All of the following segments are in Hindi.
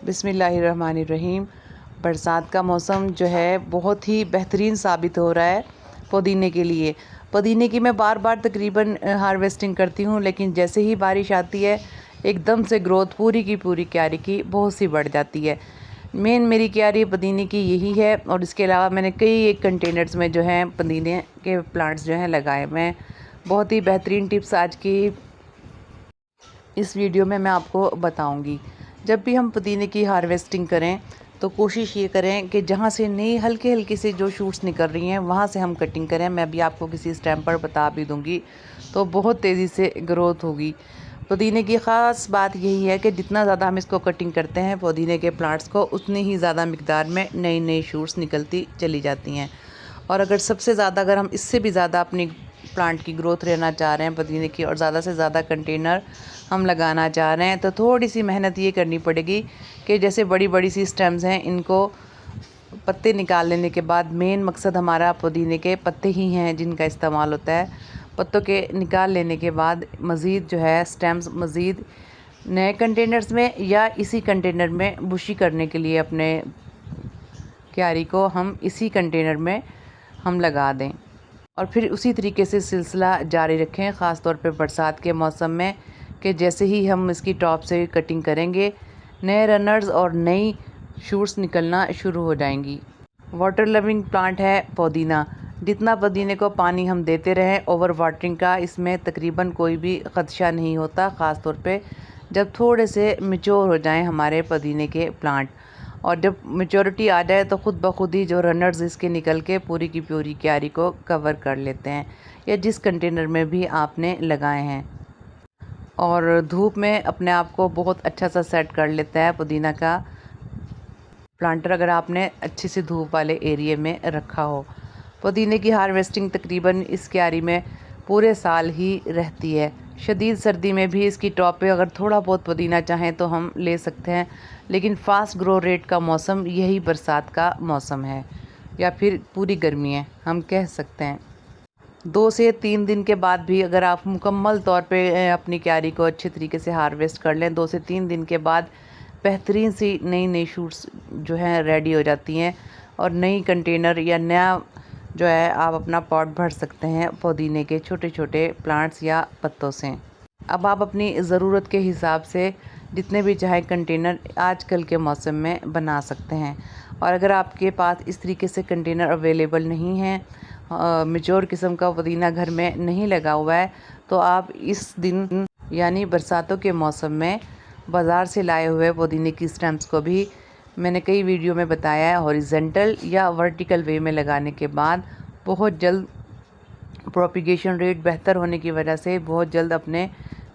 बिस्मिल्लाहिर्रहमानिर्रहीम। बरसात का मौसम जो है बहुत ही बेहतरीन साबित हो रहा है पुदीने के लिए। पुदीने की मैं बार बार तकरीबन हार्वेस्टिंग करती हूँ, लेकिन जैसे ही बारिश आती है एकदम से ग्रोथ पूरी की पूरी क्यारी की बहुत सी बढ़ जाती है। मेन मेरी क्यारी पुदीने की यही है, और इसके अलावा मैंने कई एक कंटेनर्स में जो है पुदीने के प्लांट्स जो हैं लगाए। मैं बहुत ही बेहतरीन टिप्स आज की इस वीडियो में मैं आपको बताऊंगी। जब भी हम पुदीने की हार्वेस्टिंग करें तो कोशिश ये करें कि जहाँ से नई हल्के हल्के से जो शूट्स निकल रही हैं वहाँ से हम कटिंग करें। मैं भी आपको किसी स्टैम्प पर बता भी दूंगी, तो बहुत तेज़ी से ग्रोथ होगी। पुदीने की ख़ास बात यही है कि जितना ज़्यादा हम इसको कटिंग करते हैं पुदीने के प्लांट्स को, उतनी ही ज़्यादा मिकदार में नई नई शूट्स निकलती चली जाती हैं। और अगर सबसे ज़्यादा अगर हम इससे भी ज़्यादा अपनी प्लांट की ग्रोथ रहना चाह रहे हैं पुदीने की, और ज़्यादा से ज़्यादा कंटेनर हम लगाना चाह रहे हैं, तो थोड़ी सी मेहनत ये करनी पड़ेगी कि जैसे बड़ी बड़ी सी स्टेम्स हैं, इनको पत्ते निकाल लेने के बाद मेन मकसद हमारा पुदीने के पत्ते ही हैं जिनका इस्तेमाल होता है। पत्तों के निकाल लेने के बाद मज़ीद जो है स्टेम्स मज़ीद नए कंटेनर्स में या इसी कंटेनर में बुशी करने के लिए अपने क्यारी को हम इसी कंटेनर में हम लगा दें, और फिर उसी तरीके से सिलसिला जारी रखें। ख़ास तौर पे बरसात के मौसम में कि जैसे ही हम इसकी टॉप से कटिंग करेंगे नए रनर्स और नई शूट्स निकलना शुरू हो जाएंगी। वाटर लविंग प्लांट है पुदीना। जितना पुदीने को पानी हम देते रहें, ओवर वाटरिंग का इसमें तकरीबन कोई भी ख़दशा नहीं होता। ख़ास तौर पे जब थोड़े से मैच्योर हो जाएं हमारे पुदीने के प्लांट, और जब मैच्योरिटी आ जाए तो ख़ुद ब खुद ही जो रनर्स इसके निकल के पूरी की पूरी क्यारी को कवर कर लेते हैं, या जिस कंटेनर में भी आपने लगाए हैं। और धूप में अपने आप को बहुत अच्छा सा सेट कर लेता है पुदीना का प्लांटर, अगर आपने अच्छी सी धूप वाले एरिया में रखा हो। पुदीने की हार्वेस्टिंग तकरीबन इस क्यारी में पूरे साल ही रहती है। शदीद सर्दी में भी इसकी टॉप पे अगर थोड़ा बहुत पुदीना चाहें तो हम ले सकते हैं, लेकिन फास्ट ग्रो रेट का मौसम यही बरसात का मौसम है, या फिर पूरी गर्मी है हम कह सकते हैं। 2 से 3 दिन के बाद भी अगर आप मुकम्मल तौर पे अपनी क्यारी को अच्छे तरीके से हार्वेस्ट कर लें, 2 से 3 दिन के बाद बेहतरीन सी नई नई शूट्स जो हैं रेडी हो जाती हैं, और नई कंटेनर या नया जो है आप अपना पॉट भर सकते हैं पुदीने के छोटे छोटे प्लांट्स या पत्तों से। अब आप अपनी ज़रूरत के हिसाब से जितने भी चाहे कंटेनर आजकल के मौसम में बना सकते हैं। और अगर आपके पास इस तरीके से कंटेनर अवेलेबल नहीं है, मैच्योर किस्म का पुदीना घर में नहीं लगा हुआ है, तो आप इस दिन यानी बरसातों के मौसम में बाज़ार से लाए हुए पुदीने की स्टेम्स को भी मैंने कई वीडियो में बताया है, हॉरिजेंटल या वर्टिकल वे में लगाने के बाद बहुत जल्द प्रोपिगेशन रेट बेहतर होने की वजह से बहुत जल्द अपने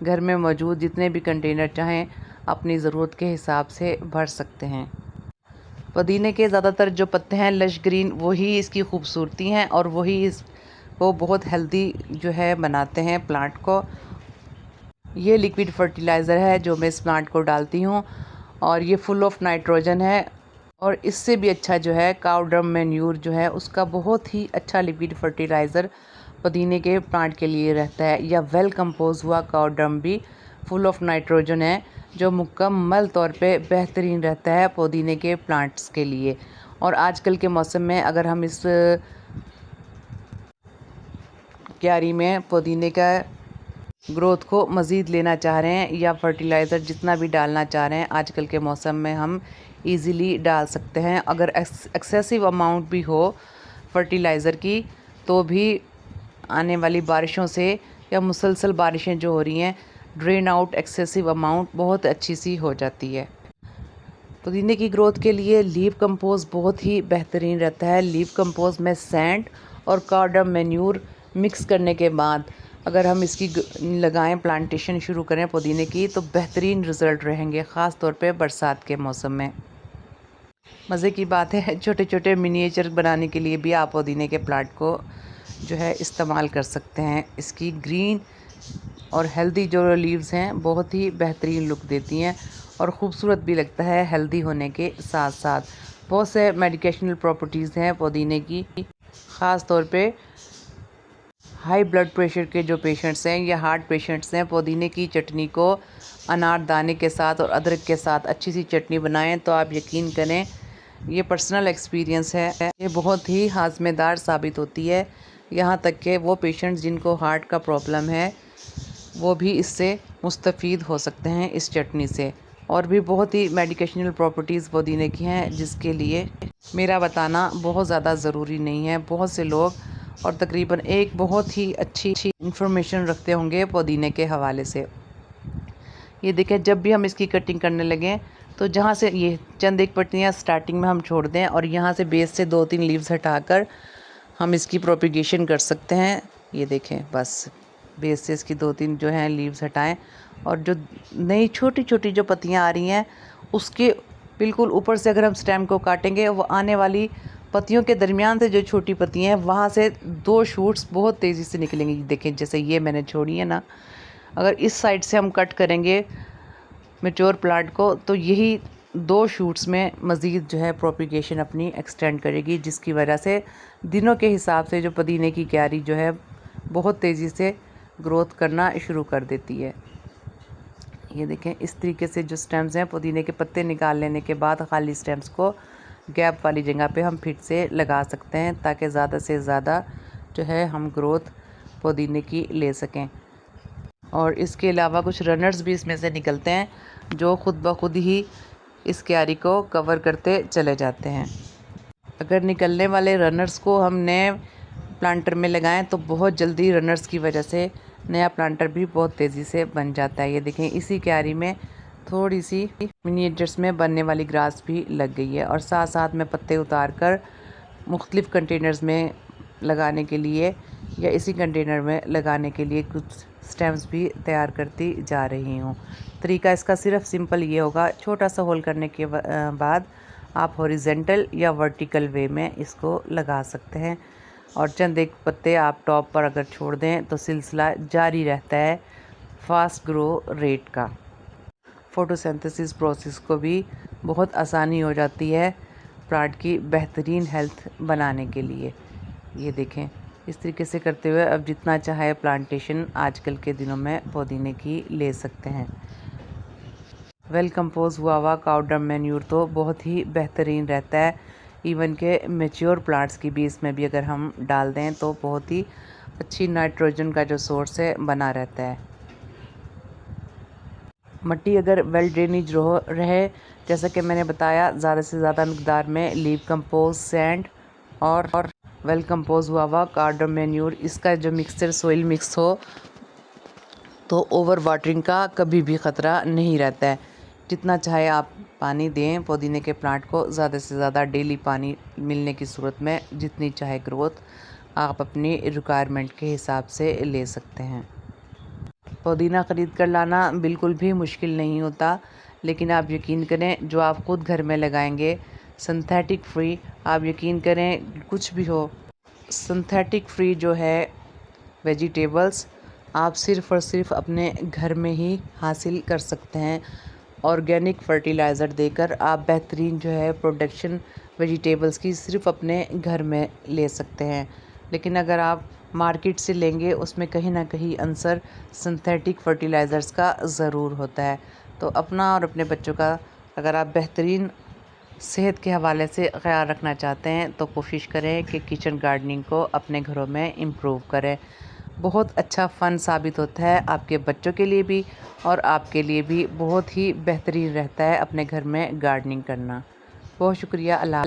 घर में मौजूद जितने भी कंटेनर चाहें अपनी ज़रूरत के हिसाब से भर सकते हैं। पुदीने के ज़्यादातर जो पत्ते हैं लश ग्रीन, वही इसकी खूबसूरती हैं और वही इसको बहुत हेल्दी जो है बनाते हैं प्लांट को। ये लिक्विड फर्टिलाइज़र है जो मैं इस प्लांट को डालती हूँ, और ये फुल ऑफ नाइट्रोजन है। और इससे भी अच्छा जो है काउ डंग मैन्यूर जो है उसका बहुत ही अच्छा लिक्विड फर्टिलाइज़र पुदीने के प्लांट के लिए रहता है, या वेल कंपोज हुआ काउ डंग भी फुल ऑफ नाइट्रोजन है, जो मुकम्मल तौर पे बेहतरीन रहता है पुदीने के प्लांट्स के लिए। और आजकल के मौसम में अगर हम इस क्यारी में पुदीने का ग्रोथ को मज़ीद लेना चाह रहे हैं, या फर्टिलाइज़र जितना भी डालना चाह रहे हैं आजकल के मौसम में हम इजीली डाल सकते हैं। अगर एक्सेसिव अमाउंट भी हो फर्टिलाइज़र की, तो भी आने वाली बारिशों से या मुसलसल बारिशें जो हो रही हैं, ड्रेन आउट एक्सेसिव अमाउंट बहुत अच्छी सी हो जाती है। पुदीने की ग्रोथ के लिए लीव कंपोज बहुत ही बेहतरीन रहता है। लीव कंपोज में सैंड और काउ डंग मैन्यूर मिक्स करने के बाद अगर हम इसकी लगाएं, प्लांटेशन शुरू करें पुदीने की, तो बेहतरीन रिज़ल्ट रहेंगे, ख़ास तौर पे बरसात के मौसम में। मज़े की बात है छोटे छोटे मिनिएचर बनाने के लिए भी आप पुदीने के प्लांट को जो है इस्तेमाल कर सकते हैं। इसकी ग्रीन और हेल्दी जो लीव्स हैं बहुत ही बेहतरीन लुक देती हैं, और ख़ूबसूरत भी लगता है हेल्दी होने के साथ साथ। बहुत से मेडिकेशनल प्रॉपर्टीज़ हैं पुदीने की, ख़ास तौर पे हाई ब्लड प्रेशर के जो पेशेंट्स हैं या हार्ट पेशेंट्स हैं, पुदीने की चटनी को अनारदाने के साथ और अदरक के साथ अच्छी सी चटनी बनाएं तो आप यकीन करें, ये पर्सनल एक्सपीरियंस है, ये बहुत ही हाज़मेदार साबित होती है। यहाँ तक कि वो पेशेंट्स जिनको हार्ट का प्रॉब्लम है वो भी इससे मुस्तफ़ीद हो सकते हैं इस चटनी से। और भी बहुत ही मेडिकेशनल प्रॉपर्टीज़ पुदीने की हैं जिसके लिए मेरा बताना बहुत ज़्यादा ज़रूरी नहीं है। बहुत से लोग और तकरीबन एक बहुत ही अच्छी इंफॉर्मेशन रखते होंगे पुदीने के हवाले से। ये देखें, जब भी हम इसकी कटिंग करने लगें तो जहाँ से ये चंद एक पत्तियाँ स्टार्टिंग में हम छोड़ दें और यहाँ से बेस से 2-3 लीव्स हटाकर हम इसकी प्रोपिगेशन कर सकते हैं। ये देखें, बस बेस से इसकी 2-3 जो हैं लीव्स हटाएं और जो नई छोटी छोटी जो पत्तियाँ आ रही हैं उसके बिल्कुल ऊपर से अगर हम स्टेम को काटेंगे, वो आने वाली पत्तियों के दरमियान से जो छोटी पत्तियाँ हैं वहाँ से 2 शूट्स बहुत तेज़ी से निकलेंगी। देखें, जैसे ये मैंने छोड़ी है ना, अगर इस साइड से हम कट करेंगे मैच्योर प्लांट को तो यही 2 शूट्स में मज़ीद जो है प्रोपिगेशन अपनी एक्सटेंड करेगी, जिसकी वजह से दिनों के हिसाब से जो पुदीने की क्यारी जो है बहुत तेज़ी से ग्रोथ करना शुरू कर देती है। ये देखें, इस तरीके से जो स्टेम्स हैं, पुदीने के पत्ते निकाल लेने के बाद खाली स्टेम्स को गैप वाली जगह पे हम फिर से लगा सकते हैं ताकि ज़्यादा से ज़्यादा जो है हम ग्रोथ पुदीने की ले सकें। और इसके अलावा कुछ रनर्स भी इसमें से निकलते हैं जो ख़ुद ब खुद ही इस क्यारी को कवर करते चले जाते हैं। अगर निकलने वाले रनर्स को हम नए प्लांटर में लगाएं तो बहुत जल्दी रनर्स की वजह से नया प्लांटर भी बहुत तेज़ी से बन जाता है। ये देखें, इसी क्यारी में थोड़ी सी मिनिएचर्स में बनने वाली ग्रास भी लग गई है और साथ साथ में पत्ते उतार कर मुख्तलिफ़ कंटेनर्स में लगाने के लिए या इसी कंटेनर में लगाने के लिए कुछ स्टेम्स भी तैयार करती जा रही हूँ। तरीका इसका सिर्फ सिंपल ये होगा, छोटा सा होल करने के बाद आप हॉरिजेंटल या वर्टिकल वे में इसको लगा सकते हैं और चंद एक पत्ते आप टॉप पर अगर छोड़ दें तो सिलसिला जारी रहता है फास्ट ग्रो रेट का। फोटोसिंथेसिस प्रोसेस को भी बहुत आसानी हो जाती है प्लांट की बेहतरीन हेल्थ बनाने के लिए। ये देखें, इस तरीके से करते हुए अब जितना चाहे प्लांटेशन आजकल के दिनों में पुदीने की ले सकते हैं। वेल कंपोज हुआ काउ डंग मैन्यूर तो बहुत ही बेहतरीन रहता है। इवन के मैच्योर प्लांट्स की भी इसमें भी अगर हम डाल दें तो बहुत ही अच्छी नाइट्रोजन का जो सोर्स है बना रहता है। मिट्टी अगर वेल ड्रेनेज रहे, जैसा कि मैंने बताया, ज़्यादा से ज़्यादा मकदार में लीव कंपोज, सैंड और वेल कंपोज हुआ काउ डंग मैन्यूर, इसका जो मिक्सचर सोइल मिक्स हो तो ओवर वाटरिंग का कभी भी ख़तरा नहीं रहता है। जितना चाहे आप पानी दें पुदीने के प्लांट को, ज़्यादा से ज़्यादा डेली पानी मिलने की सूरत में जितनी चाहे ग्रोथ आप अपनी रिक्वायरमेंट के हिसाब से ले सकते हैं। पुदीना ख़रीद कर लाना बिल्कुल भी मुश्किल नहीं होता, लेकिन आप यकीन करें जो आप ख़ुद घर में लगाएंगे सिंथेटिक फ्री, आप यकीन करें कुछ भी हो, सिंथेटिक फ्री जो है वेजिटेबल्स आप सिर्फ़ और सिर्फ अपने घर में ही हासिल कर सकते हैं। ऑर्गेनिक फर्टिलाइज़र देकर आप बेहतरीन जो है प्रोडक्शन वेजिटेबल्स की सिर्फ अपने घर में ले सकते हैं। लेकिन अगर आप मार्केट से लेंगे उसमें कहीं ना कहीं अंसर सिंथेटिक फर्टिलाइज़र्स का ज़रूर होता है। तो अपना और अपने बच्चों का अगर आप बेहतरीन सेहत के हवाले से ख्याल रखना चाहते हैं तो कोशिश करें कि किचन गार्डनिंग को अपने घरों में इम्प्रूव करें। बहुत अच्छा फ़न साबित होता है आपके बच्चों के लिए भी और आपके लिए भी बहुत ही बेहतरीन रहता है अपने घर में गार्डनिंग करना। बहुत शुक्रिया। अल्लाह।